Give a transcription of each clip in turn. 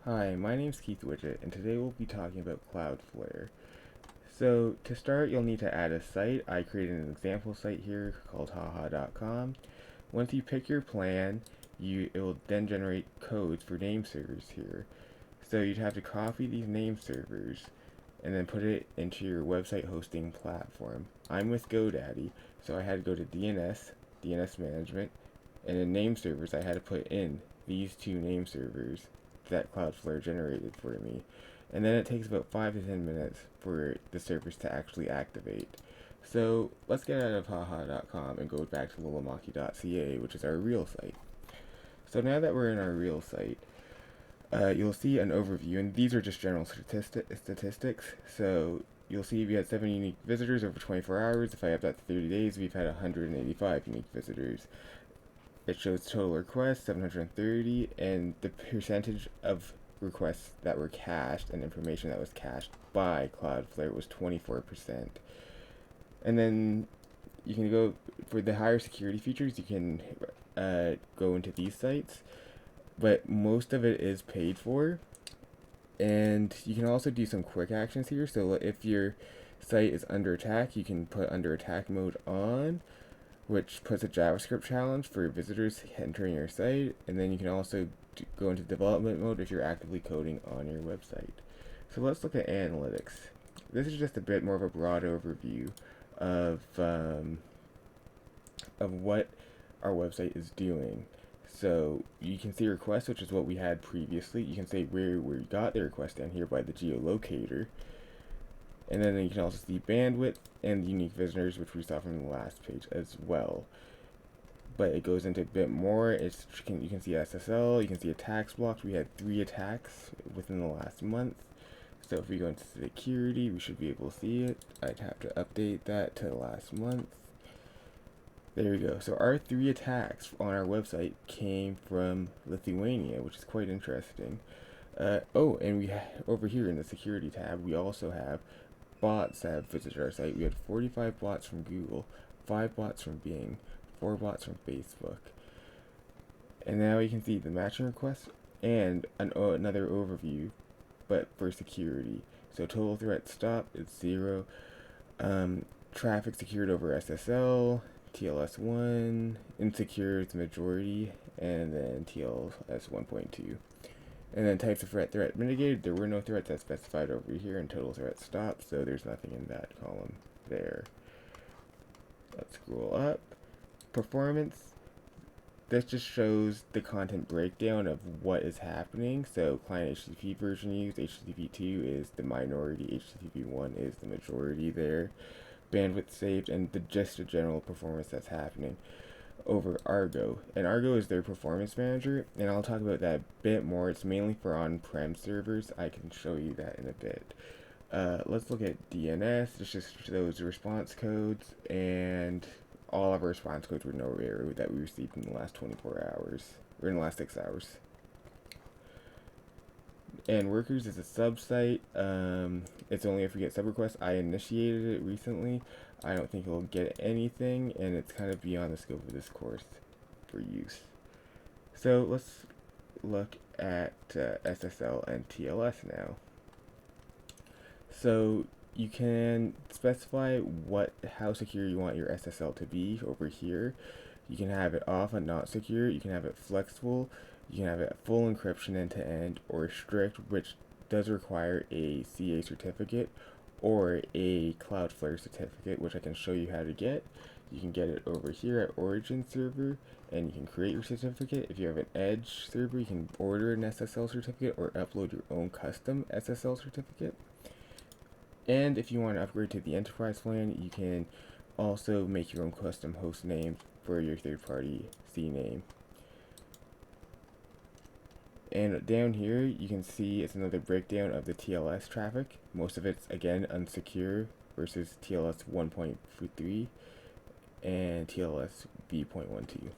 Hi, my name's Keith Widgett, and today we'll be talking about Cloudflare. So, to start, you'll need to add a site. I created an example site here called haha.com. Once you pick your plan, it will then generate codes for name servers here. So you'd have to copy these name servers and then put it into your website hosting platform. I'm with GoDaddy, so I had to go to DNS management, and in name servers I had to put in these two name servers that Cloudflare generated for me. And then it takes about 5 to 10 minutes for the servers to actually activate. So let's get out of haha.com and go back to Lolumaki.ca, which is our real site. So now that we're in our real site, you'll see an overview, and these are just general statistics. So you'll see we had 7 unique visitors over 24 hours. If I up that to 30 days, we've had 185 unique visitors. It shows total requests, 730, and the percentage of requests that were cached and information that was cached by Cloudflare was 24%. And then you can go for the higher security features, you can go into these sites, but most of it is paid for. And you can also do some quick actions here. So if your site is under attack, you can put under attack mode on, which puts a JavaScript challenge for visitors entering your site, and then you can also go into development mode if you're actively coding on your website. So let's look at analytics. This is just a bit more of a broad overview of what our website is doing. So you can see requests, which is what we had previously. You can say where we got the request down here by the geolocator. And then you can also see bandwidth and unique visitors, which we saw from the last page as well. But it goes into a bit more. You can see SSL, you can see attacks blocked. We had 3 attacks within the last month. So if we go into security, we should be able to see it. I'd have to update that to the last month. There we go. So our 3 attacks on our website came from Lithuania, which is quite interesting. And over here in the security tab, we also have bots that have visited our site. We had 45 bots from Google, 5 bots from Bing, 4 bots from Facebook. And now you can see the matching requests and another overview, but for security. So total threat stop is 0. Traffic secured over SSL, TLS1, insecure is majority, and then TLS 1.2. And then types of threat mitigated. There were no threats as specified over here, and total threat stopped, so there's nothing in that column there. Let's scroll up. Performance. This just shows the content breakdown of what is happening. So client HTTP version used, HTTP2 is the minority, HTTP1 is the majority there. Bandwidth saved, and just the general performance that's happening over Argo. And Argo is their performance manager, and I'll talk about that a bit more. It's mainly for on-prem servers. I can show you that in a bit. Let's look at DNS. It's just those response codes, and all of our response codes were no error that we received in the last 24 hours, or in the last 6 hours. And workers is a sub-site. It's only if we get sub requests. I initiated it recently. I don't think it'll get anything, and it's kind of beyond the scope of this course for use. So let's look at SSL and TLS now. So you can specify how secure you want your SSL to be over here. You can have it off and not secure. You can have it flexible. You can have it full encryption end-to-end, or strict, which does require a CA certificate or a Cloudflare certificate, which I can show you how to get. You can get it over here at Origin server, and you can create your certificate. If you have an Edge server, you can order an SSL certificate or upload your own custom SSL certificate. And if you want to upgrade to the enterprise plan, you can also make your own custom host name for your third-party CNAME. And down here, you can see it's another breakdown of the TLS traffic. Most of it's, again, unsecure versus TLS 1.3 and TLS B.12.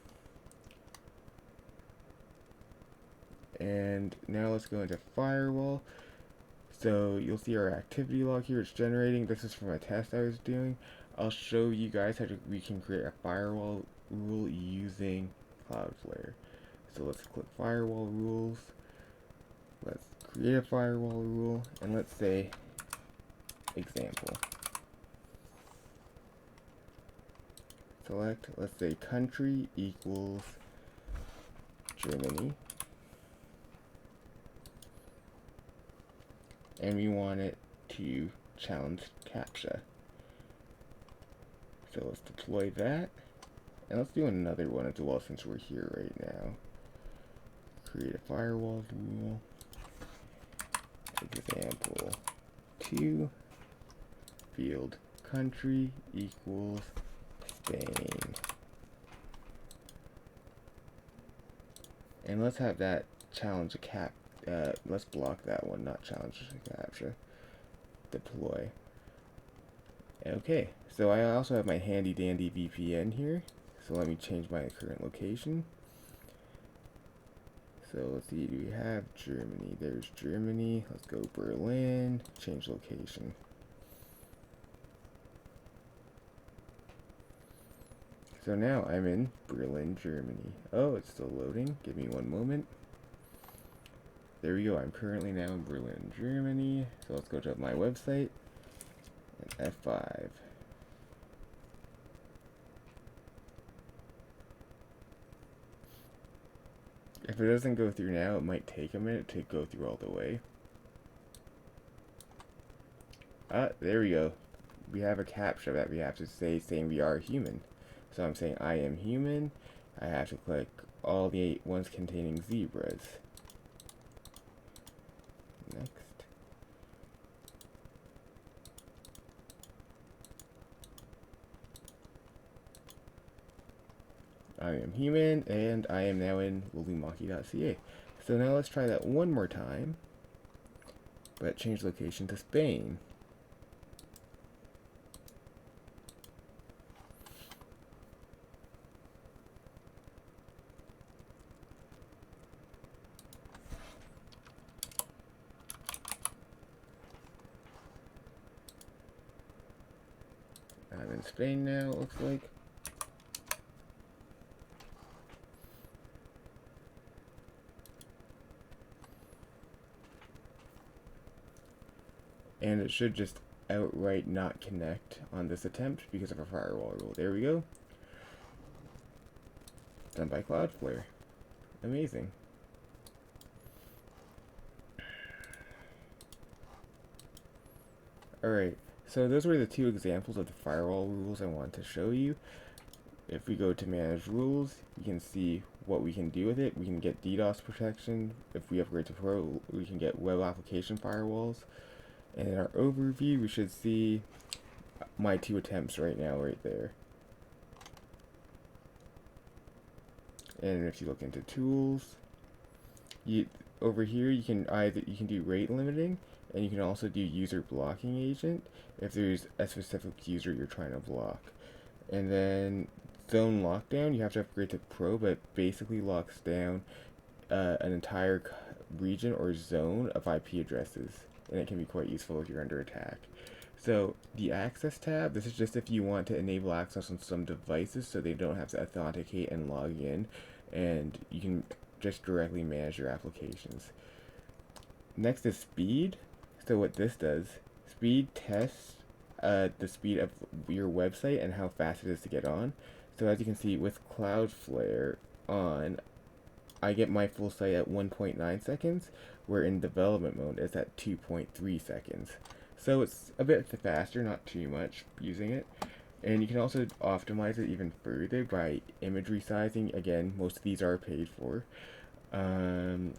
And now let's go into firewall. So you'll see our activity log here. It's generating. This is from a test I was doing. I'll show you guys how we can create a firewall rule using Cloudflare. So let's click firewall rules. Let's create a firewall rule, and let's say example. Select, let's say country equals Germany. And we want it to challenge CAPTCHA. So let's deploy that. And let's do another one as well since we're here right now. Create a firewall rule. Example 2. Field country equals Spain. And let's have that challenge a cap. Let's block that one, not challenge CAPTCHA. Deploy. Okay, so I also have my handy dandy VPN here. So let me change my current location. So let's see, do we have Germany? There's Germany. Let's go Berlin. Change location. So now I'm in Berlin, Germany. Oh, it's still loading. Give me one moment. There we go. I'm currently now in Berlin, Germany. So let's go to my website. And F5. If it doesn't go through now, it might take a minute to go through all the way. There we go. We have a CAPTCHA that we have to say saying we are human. So I'm saying I am human. I have to click all the 8 ones containing zebras. Next. I am human, and I am now in Lolumaki.ca. So now let's try that one more time, but change location to Spain. I'm in Spain now, it looks like. And it should just outright not connect on this attempt because of a firewall rule. There we go. Done by Cloudflare. Amazing. Alright, so those were the 2 examples of the firewall rules I wanted to show you. If we go to manage rules, you can see what we can do with it. We can get DDoS protection. If we upgrade to Pro, we can get web application firewalls. And in our overview, we should see my 2 attempts right now, right there. And if you look into tools, over here you can do rate limiting, and you can also do user blocking agent if there's a specific user you're trying to block. And then zone lockdown, you have to upgrade to Pro, but it basically locks down an entire region or zone of IP addresses, and it can be quite useful if you're under attack. So the access tab, this is just if you want to enable access on some devices so they don't have to authenticate and log in, and you can just directly manage your applications. Next is speed. So what this does, speed tests the speed of your website and how fast it is to get on. So as you can see with Cloudflare on, I get my full site at 1.9 seconds, where in development mode it's at 2.3 seconds. So it's a bit faster, not too much using it. And you can also optimize it even further by image resizing. Again, most of these are paid for. And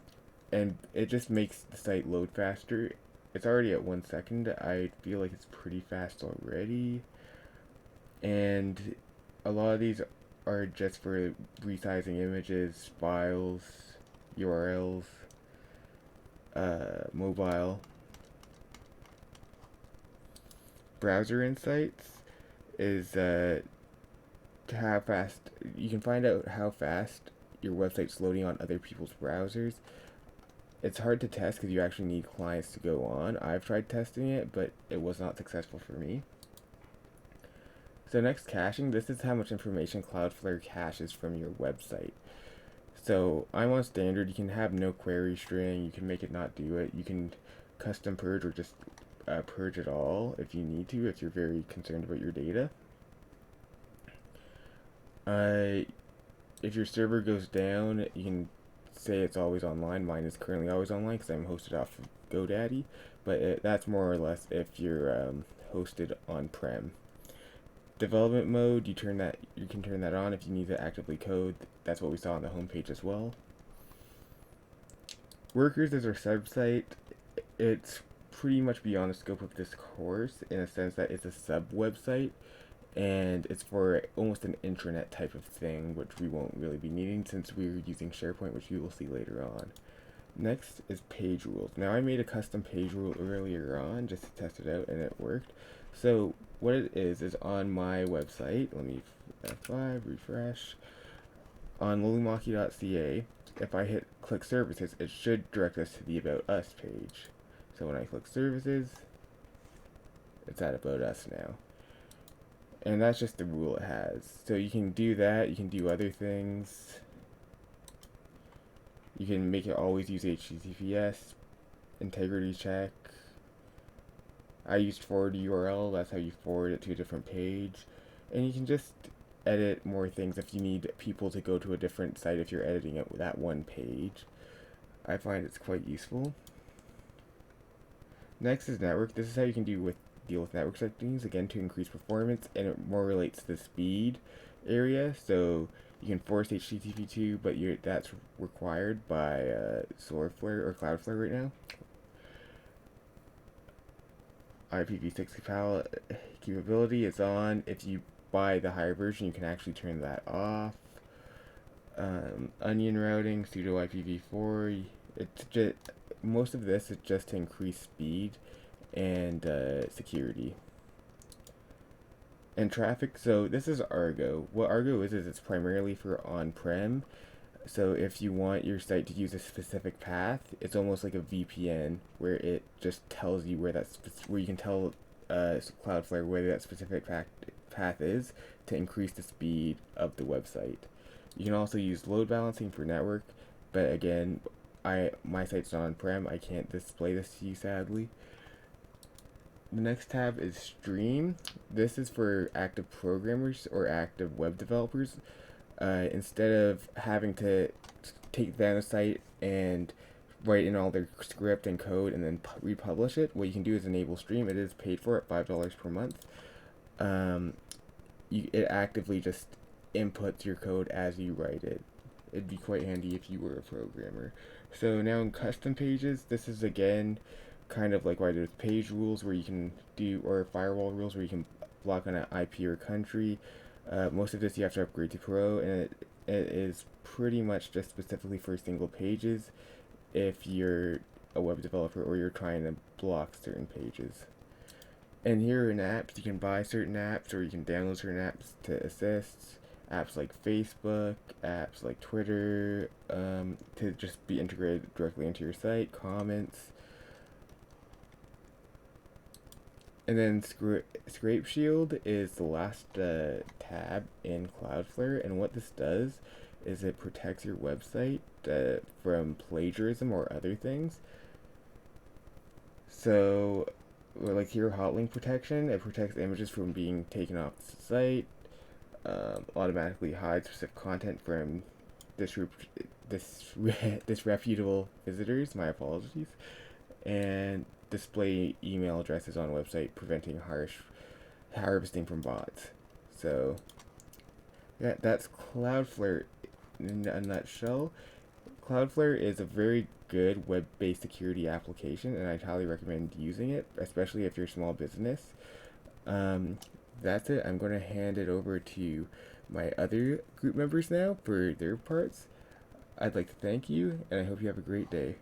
it just makes the site load faster. It's already at 1 second. I feel like it's pretty fast already. And a lot of these are just for resizing images, files, URLs, mobile. Browser insights is to how fast you can find out how fast your website's loading on other people's browsers. It's hard to test because you actually need clients to go on. I've tried testing it, but it was not successful for me. So next, caching. This is how much information Cloudflare caches from your website. So I'm on standard. You can have no query string. You can make it not do it. You can custom purge or just purge it all if you need to, if you're very concerned about your data. If your server goes down, you can say it's always online. Mine is currently always online because I'm hosted off of GoDaddy, but that's more or less if you're hosted on-prem. Development mode, you can turn that on if you need to actively code. That's what we saw on the homepage as well. Workers is our subsite. It's pretty much beyond the scope of this course in a sense that it's a sub website, and it's for almost an intranet type of thing, which we won't really be needing since we're using SharePoint, which you will see later on. Next is page rules. Now I made a custom page rule earlier on just to test it out, and it worked. So what it is on my website, let me F5, refresh, on Lolumaki.ca, if I hit click services, it should direct us to the About Us page. So when I click services, it's at About Us now. And that's just the rule it has. So you can do that, you can do other things. You can make it always use HTTPS, integrity check. I used forward URL, that's how you forward it to a different page. And you can just edit more things if you need people to go to a different site if you're editing it with that one page. I find it's quite useful. Next is network. This is how you can deal with network settings, again to increase performance, and it more relates to the speed area. So you can force HTTP2, but that's required by Solarflare or Cloudflare right now. IPv6 capability is on. If you buy the higher version, you can actually turn that off. Onion routing, pseudo IPv4. It's just, most of this is just to increase speed and security. And traffic, so this is Argo. What Argo is it's primarily for on-prem. So if you want your site to use a specific path, it's almost like a VPN where it just tells you where where you can tell Cloudflare where that specific path is to increase the speed of the website. You can also use load balancing for network, but again, my site's not on-prem. I can't display this to you sadly. The next tab is Stream. This is for active programmers or active web developers. Instead of having to take down a site and write in all their script and code and then republish it, what you can do is enable Stream. It is paid for at $5 per month. It actively just inputs your code as you write it. It'd be quite handy if you were a programmer. So now in custom pages, this is again kind of like why there's page rules where you can do, or firewall rules where you can block on an IP or country. Most of this you have to upgrade to Pro, and it is pretty much just specifically for single pages if you're a web developer or you're trying to block certain pages. And here in apps, you can buy certain apps or you can download certain apps to assist. Apps like Facebook, apps like Twitter, to just be integrated directly into your site, comments. And then Scrape Shield is the last tab in Cloudflare, and what this does is it protects your website from plagiarism or other things. So, like here, hotlink protection, it protects images from being taken off the site, automatically hides specific content from disreputable visitors, my apologies, and display email addresses on website, preventing harvesting from bots. So yeah, that's Cloudflare in a nutshell. Cloudflare is a very good web-based security application, and I'd highly recommend using it, especially if you're a small business. That's it. I'm going to hand it over to my other group members now for their parts. I'd like to thank you, and I hope you have a great day.